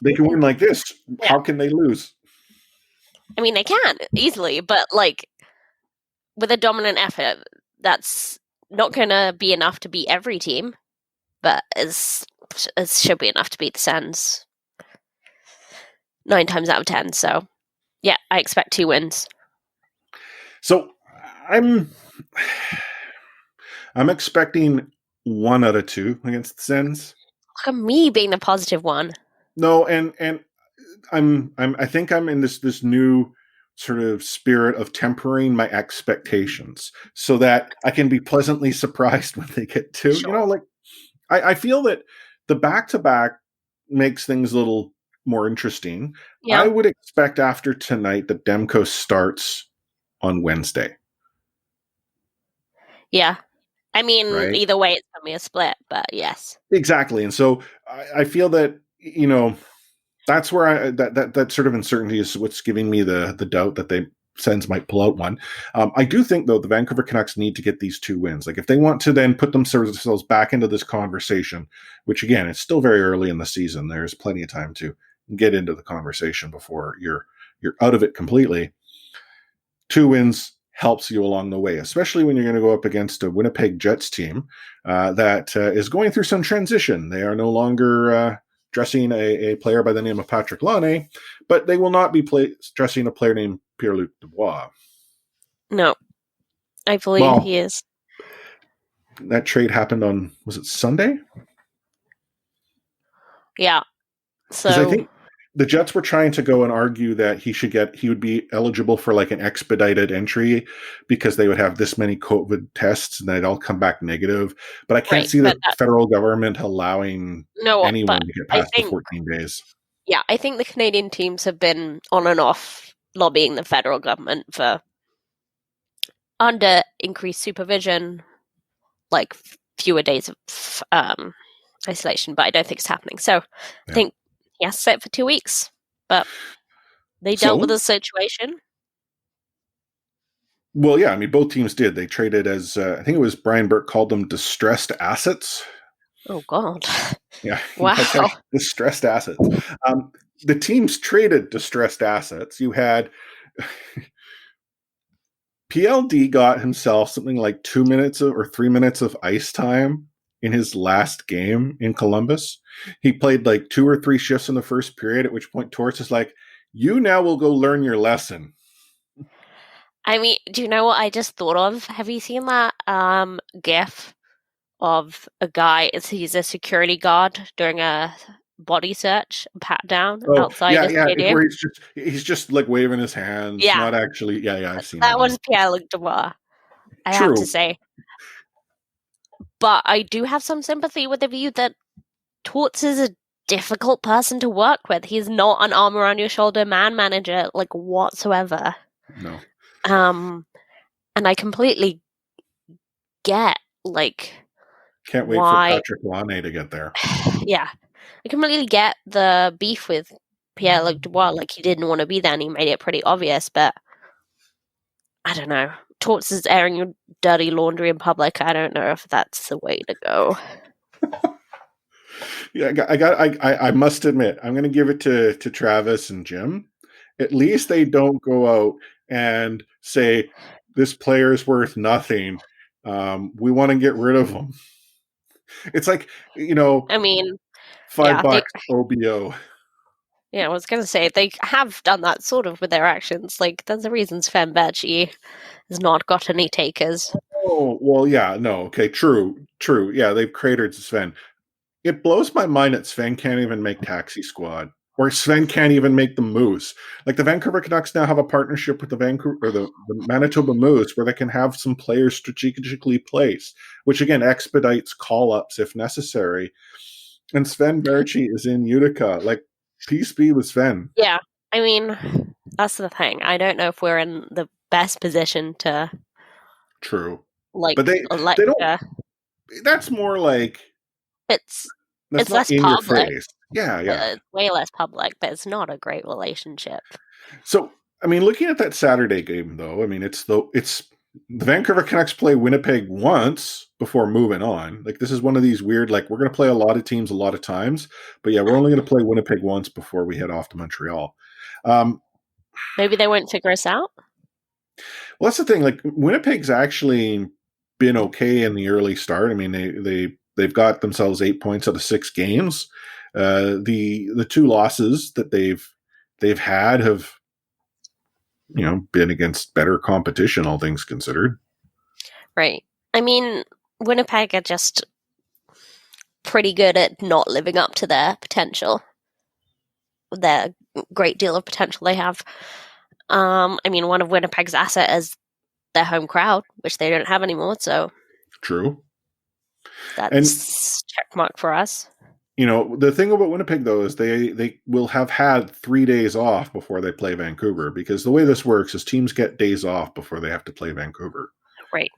they can win like this, how can they lose? I mean, they can easily, but like with a dominant effort, that's not going to be enough to beat every team, but it should be enough to beat the Sens 9 times out of 10. So, yeah, I expect 2 wins. So I'm expecting 1 out of 2 against the Sens. Look at me being the positive one. No, and I think I'm in this new sort of spirit of tempering my expectations so that I can be pleasantly surprised when they get 2. Sure. You know, like I feel that the back-to-back makes things a little more interesting. Yeah. I would expect after tonight that Demko starts on Wednesday. Yeah. I mean, right? Either way, it's going to be a split, but yes. Exactly. And so I feel that, you know, that's where that sort of uncertainty is what's giving me the doubt that they Sens might pull out one. I do think, though, the Vancouver Canucks need to get these 2 wins. Like, if they want to then put themselves back into this conversation, which, again, it's still very early in the season. There's plenty of time to get into the conversation before you're out of it completely. 2 wins helps you along the way, especially when you're going to go up against a Winnipeg Jets team that is going through some transition. They are no longer dressing a player by the name of Patrick Laine, but they will not be dressing a player named Pierre-Luc Dubois. No, I believe he is. That trade happened on, was it Sunday? Yeah. So I think the Jets were trying to go and argue that he would be eligible for like an expedited entry because they would have this many COVID tests and they'd all come back negative. But I can't see the federal government allowing anyone to get past the 14 days. Yeah, I think the Canadian teams have been on and off lobbying the federal government for under increased supervision, like fewer days of isolation, but I don't think it's happening. So I think he has to sit for 2 weeks, but they dealt with the situation. Well, yeah, I mean, both teams did. They traded as, I think it was Brian Burke called them distressed assets. Oh, God. Yeah. Wow. Distressed assets. The teams traded distressed assets. You had PLD got himself something like 2 minutes or 3 minutes of ice time in his last game in Columbus. He played like 2 or 3 shifts in the first period, at which point Torts is like, you now will go learn your lesson. I mean, do you know what I just thought of? Have you seen that GIF of a guy? He's a security guard doing a body search, pat down outside the stadium. Where he's just like waving his hands. Yeah. Not actually. Yeah, I've seen that. That was Pierre-Luc Dubois, I have to say. But I do have some sympathy with the view that Torts is a difficult person to work with. He's not an arm around your shoulder man manager, like, whatsoever. No. And I completely get, like, can't wait for Patrick Laine to get there. Yeah. I completely get the beef with Pierre-Luc Dubois. Like, he didn't want to be there and he made it pretty obvious, but I don't know. Torts is airing your dirty laundry in public. I don't know if that's the way to go. Yeah, I must admit, I'm going to give it to Travis and Jim. At least they don't go out and say, this player's worth nothing. We want to get rid of him. It's like, you know, I mean, $5 OBO. Yeah, I was going to say, they have done that sort of with their actions. Like, there's a reason Sven Berchi has not got any takers. Oh, well, yeah, no, okay, true. Yeah, they've cratered Sven. It blows my mind that Sven can't even make Taxi Squad, or Sven can't even make the Moose. Like, the Vancouver Canucks now have a partnership with the Manitoba Moose, where they can have some players strategically placed, which again expedites call-ups if necessary. And Sven Barchi is in Utica. Like, peace be with Sven. Yeah, I mean, that's the thing. I don't know if we're in the best position to. True. Like, but they don't. That's more like it's that's less not in public. your face. Yeah. It's way less public, but it's not a great relationship. So, I mean, looking at that Saturday game, though, I mean, it's the Vancouver Canucks play Winnipeg once before moving on. Like, this is one of these weird, like, we're going to play a lot of teams a lot of times, but yeah, we're only going to play Winnipeg once before we head off to Montreal. Maybe they won't figure us out. Well, that's the thing. Like, Winnipeg's actually been okay in the early start. I mean, they've got themselves 8 points out of 6 games. The 2 losses that they've had have, been against better competition, all things considered. Right. I mean, Winnipeg are just pretty good at not living up to their potential. Their great deal of potential they have. I mean, one of Winnipeg's asset is their home crowd, which they don't have anymore, so... True. That's check mark for us. The thing about Winnipeg, though, is they will have had 3 days off before they play Vancouver, because the way this works is teams get days off before they have to play Vancouver. Right.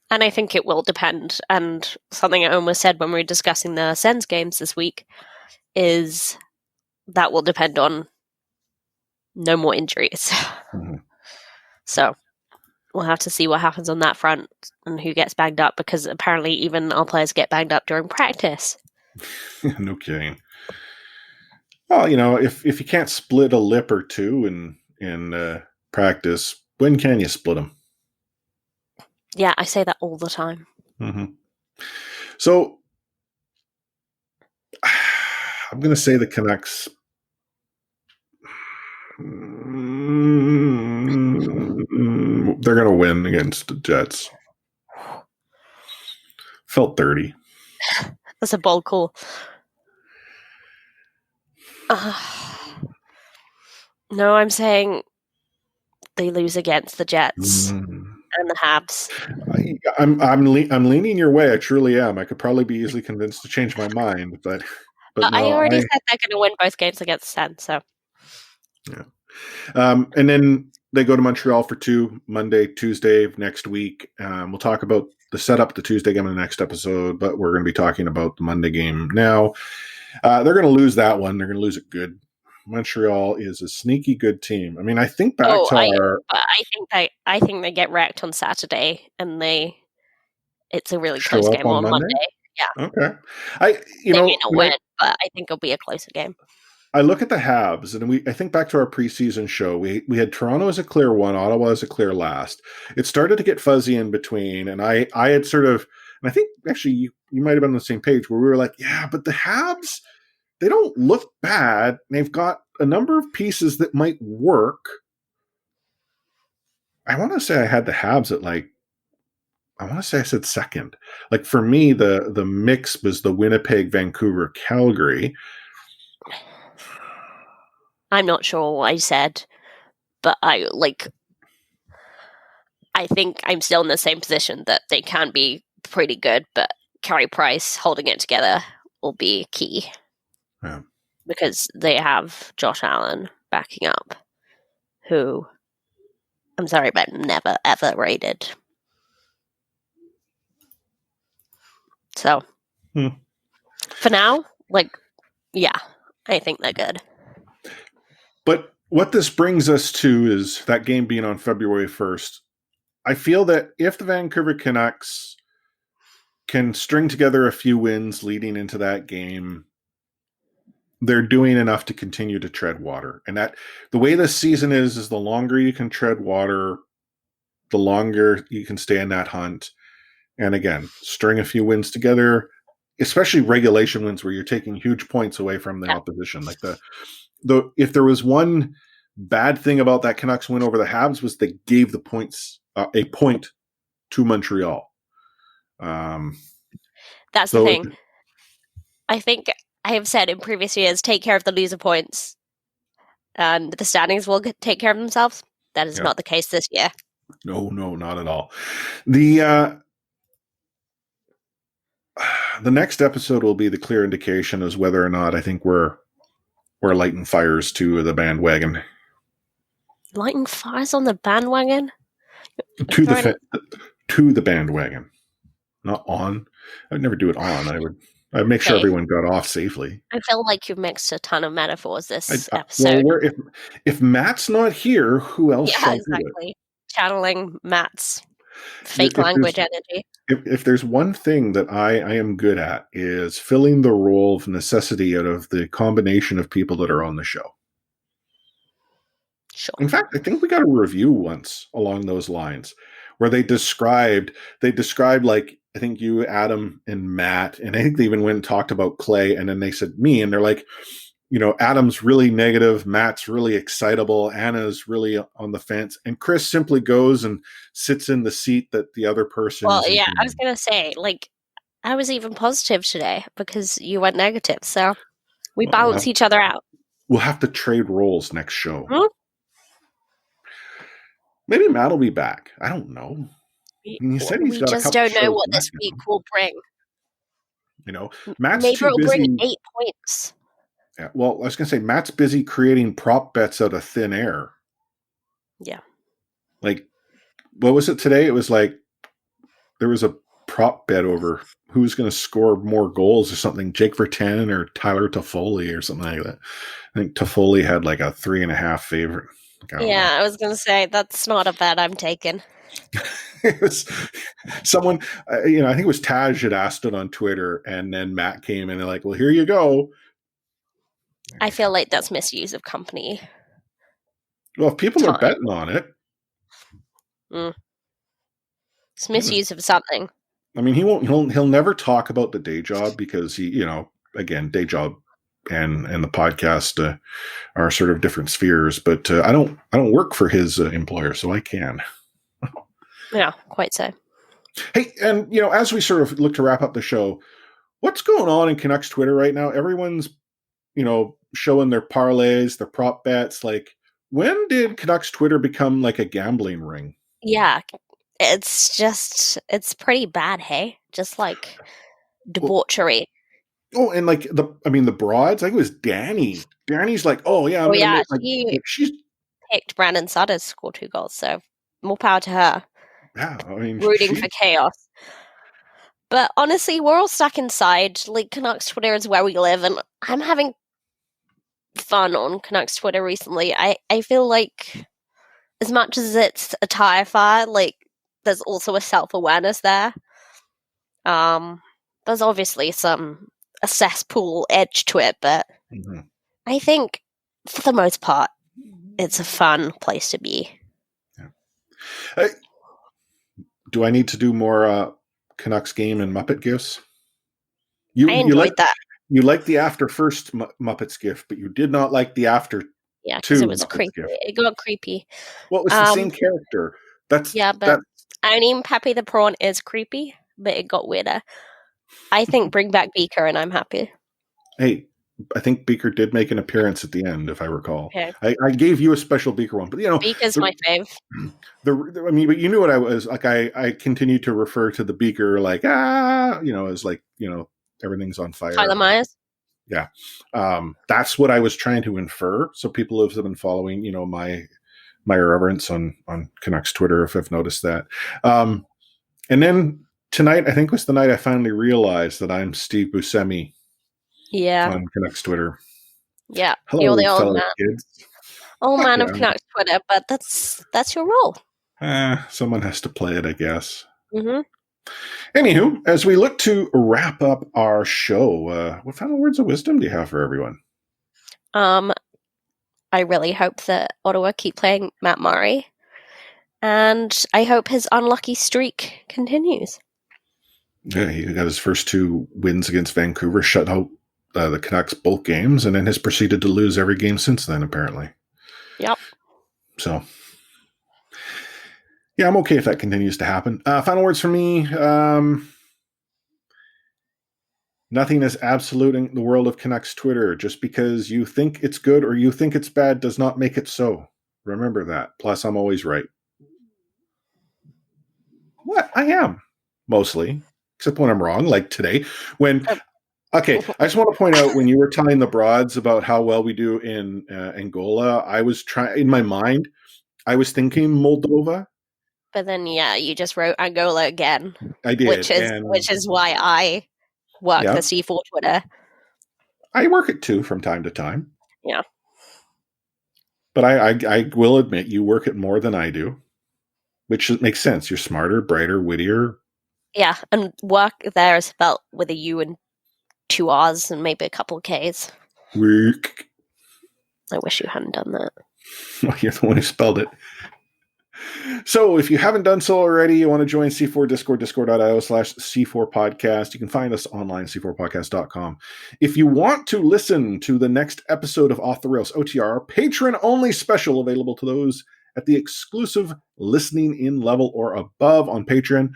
And I think it will depend. And something I almost said when we were discussing the Sens games this week is that will depend on no more injuries. Mm-hmm. So we'll have to see what happens on that front and who gets banged up, because apparently even our players get banged up during practice. No kidding. Well, if you can't split a lip or two in practice, when can you split them? Yeah, I say that all the time. Mm-hmm. So I'm going to say the Canucks. They're going to win against the Jets. Felt 30. That's a bold call. No, I'm saying they lose against the Jets and the Habs. I'm leaning your way. I truly am. I could probably be easily convinced to change my mind, but no, I already said they're going to win both games against the Sens. So yeah, and then they go to Montreal for 2 Monday, Tuesday of next week. We'll talk about the setup, the Tuesday game in the next episode, but we're going to be talking about the Monday game now. They're going to lose that one. They're going to lose it good. Montreal is a sneaky good team. I mean, I think back to I think they get wrecked on Saturday, and it's a really close game on Monday. Yeah. Okay. They may not win, but I think it'll be a closer game. I look at the Habs, and I think back to our preseason show. We had Toronto as a clear 1, Ottawa as a clear last. It started to get fuzzy in between, and I had sort of, and I think actually you might have been on the same page where we were like, yeah, but the Habs, they don't look bad. They've got a number of pieces that might work. I want to say I had the Habs at I want to say I said second. Like, for me, the mix was the Winnipeg, Vancouver, Calgary. I'm not sure what I said, but I think I'm still in the same position that they can be pretty good, but Carey Price holding it together will be key. Yeah. Because they have Josh Allen backing up, who, I'm sorry, but never ever rated. So, for now, yeah, I think they're good. But what this brings us to is that game being on February 1st. I feel that if the Vancouver Canucks can string together a few wins leading into that game, they're doing enough to continue to tread water. And that the way this season is the longer you can tread water, the longer you can stay in that hunt. And again, string a few wins together, especially regulation wins where you're taking huge points away from the opposition. Like if there was one bad thing about that Canucks win over the Habs was they gave the points a point to Montreal. That's the thing. I think I have said in previous years, take care of the loser points, and the standings will take care of themselves. That is not the case this year. the next episode will be the clear indication as whether or not I think we're lighting fires to the bandwagon. Lighting fires on the bandwagon? To the bandwagon. Not on. I would never do it on. I'd make sure everyone got off safely. I feel like you've mixed a ton of metaphors this episode. Well, if Matt's not here, who else shall do it? Channeling Matt's fake language energy. If there's one thing that I am good at is filling the role of necessity out of the combination of people that are on the show. Sure. In fact, I think we got a review once along those lines where they described like, I think you, Adam, and Matt, and I think they even went and talked about Clay, and then they said me, and they're like, Adam's really negative, Matt's really excitable, Anna's really on the fence, and Chris simply goes and sits in the seat that the other person Well, yeah, I was going to say, I was even positive today because you went negative, so we balance each other out. We'll have to trade roles next show. Hmm? Maybe Matt will be back. I don't know. He said he's got just don't know what this week will bring. Matt's maybe too it'll busy. bring 8 points. Yeah, well, I was going to say Matt's busy creating prop bets out of thin air. Yeah. Like, what was it today? It was like there was a prop bet over who's going to score more goals or something. Jake Virtanen or Tyler Toffoli or something like that. I think Toffoli had like a 3.5 favorite. I was going to say that's not a bet I'm taking. It was someone, I think it was Taj had asked it on Twitter, and then Matt came in and like, well, here you go. I feel like that's misuse of company. Well, if people are betting on it. It's misuse of something. I mean, he'll never talk about the day job because he, again, day job and the podcast are sort of different spheres, but I don't work for his employer, so I can. Yeah, quite so. Hey, and as we sort of look to wrap up the show, what's going on in Canucks Twitter right now? Everyone's, showing their parlays, their prop bets. Like, when did Canucks Twitter become like a gambling ring? Yeah, it's pretty bad, hey? Just like debauchery. And like the broads, I think it was Danny. Danny's like, she picked Brandon Sutter to score 2 goals, so more power to her. Yeah, I mean, rooting for chaos. But honestly, we're all stuck inside. Like, Canucks Twitter is where we live, and I'm having fun on Canucks Twitter recently. I feel like as much as it's a tire fire, like, there's also a self-awareness there. There's obviously a cesspool edge to it, but I think for the most part, it's a fun place to be. Yeah. Do I need to do more Canucks game and Muppet gifts? I enjoyed that. You liked the after first Muppets gift, but you did not like the after because it was creepy. Gift. It got creepy. Well, it was the same character. But I mean, Peppy the Prawn is creepy, but it got weirder. I think bring back Beaker, and I'm happy. Hey, I think Beaker did make an appearance at the end, if I recall. Okay. I gave you a special Beaker one, but Beaker's my fave. But you knew what I was like. I continued to refer to the Beaker like as like everything's on fire. Tyler Myers. Yeah, that's what I was trying to infer. So people who have been following, my irreverence on Canucks Twitter, if I've noticed that. And then tonight, I think was the night I finally realized that I'm Steve Buscemi. Yeah. On Canucks Twitter. Yeah. Hello, you're the old man. Kids. Old man of Canucks Twitter, but that's your role. Someone has to play it, I guess. Mm-hmm. Anywho, as we look to wrap up our show, what final words of wisdom do you have for everyone? I really hope that Ottawa keep playing Matt Murray, and I hope his unlucky streak continues. Yeah, he got his first 2 wins against Vancouver, shut out the Canucks both games, and then has proceeded to lose every game since then, apparently. Yep. So, yeah, I'm okay if that continues to happen. Final words from me. Nothing is absolute in the world of Canucks Twitter. Just because you think it's good or you think it's bad does not make it so. Remember that. Plus, I'm always right. What? I am. Mostly. except when I'm wrong, like today. Okay, I just want to point out when you were telling the broads about how well we do in Angola, I was in my mind, I was thinking Moldova. But then, you just wrote Angola again. I did. Which is why I work the C4 Twitter. I work it too from time to time. Yeah. But I will admit you work it more than I do, which makes sense. You're smarter, brighter, wittier. Yeah, and work there is spelled with a U and 2 R's and maybe a couple of K's. Work. I wish you hadn't done that. Well, you're the one who spelled it. So if you haven't done so already, you want to join C4 Discord, discord.io/C4 podcast. You can find us online, c4podcast.com. If you want to listen to the next episode of Off the Rails OTR, patron-only special available to those at the exclusive listening in level or above on Patreon.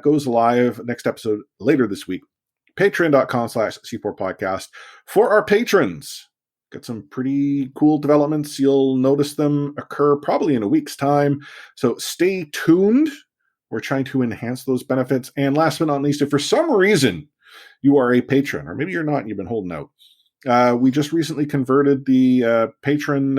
Goes live next episode later this week. Patreon.com/C4 podcast. For our patrons, got some pretty cool developments. You'll notice them occur probably in a week's time. So stay tuned. We're trying to enhance those benefits. And last but not least, if for some reason you are a patron, or maybe you're not and you've been holding out, we just recently converted the patron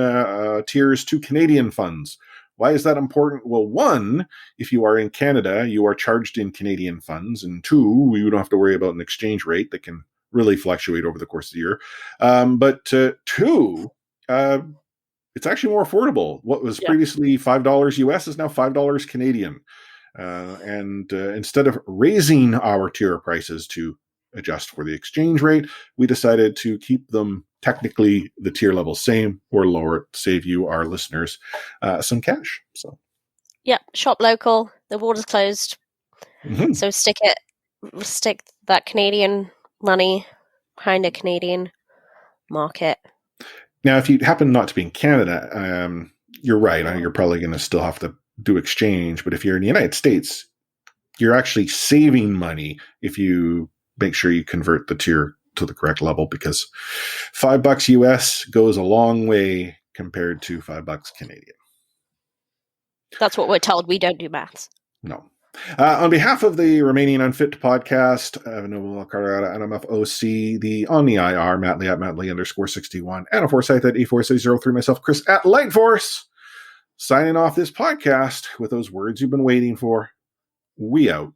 tiers to Canadian funds. Why is that important? Well, one, if you are in Canada, you are charged in Canadian funds. And two, you don't have to worry about an exchange rate that can really fluctuate over the course of the year. But two, it's actually more affordable. What was previously $5 US is now $5 Canadian. And instead of raising our tier prices to adjust for the exchange rate, we decided to keep them technically the tier level same or lower it, save you, our listeners, some cash. So, shop local. The border's closed, so stick that Canadian money behind a Canadian market. Now, if you happen not to be in Canada, you're right. You're probably going to still have to do exchange. But if you're in the United States, you're actually saving money if you make sure you convert the tier to the correct level, because $5 US goes a long way compared to $5 Canadian. That's what we're told. We don't do maths. No. On behalf of the remaining Unfit to Podcast, Noble Carter, NMF OC, the on the IR, Matt Lee at Matt Lee _61, and a Forsyth at E4603, myself, Chris at Lightforce, signing off this podcast with those words you've been waiting for. We out.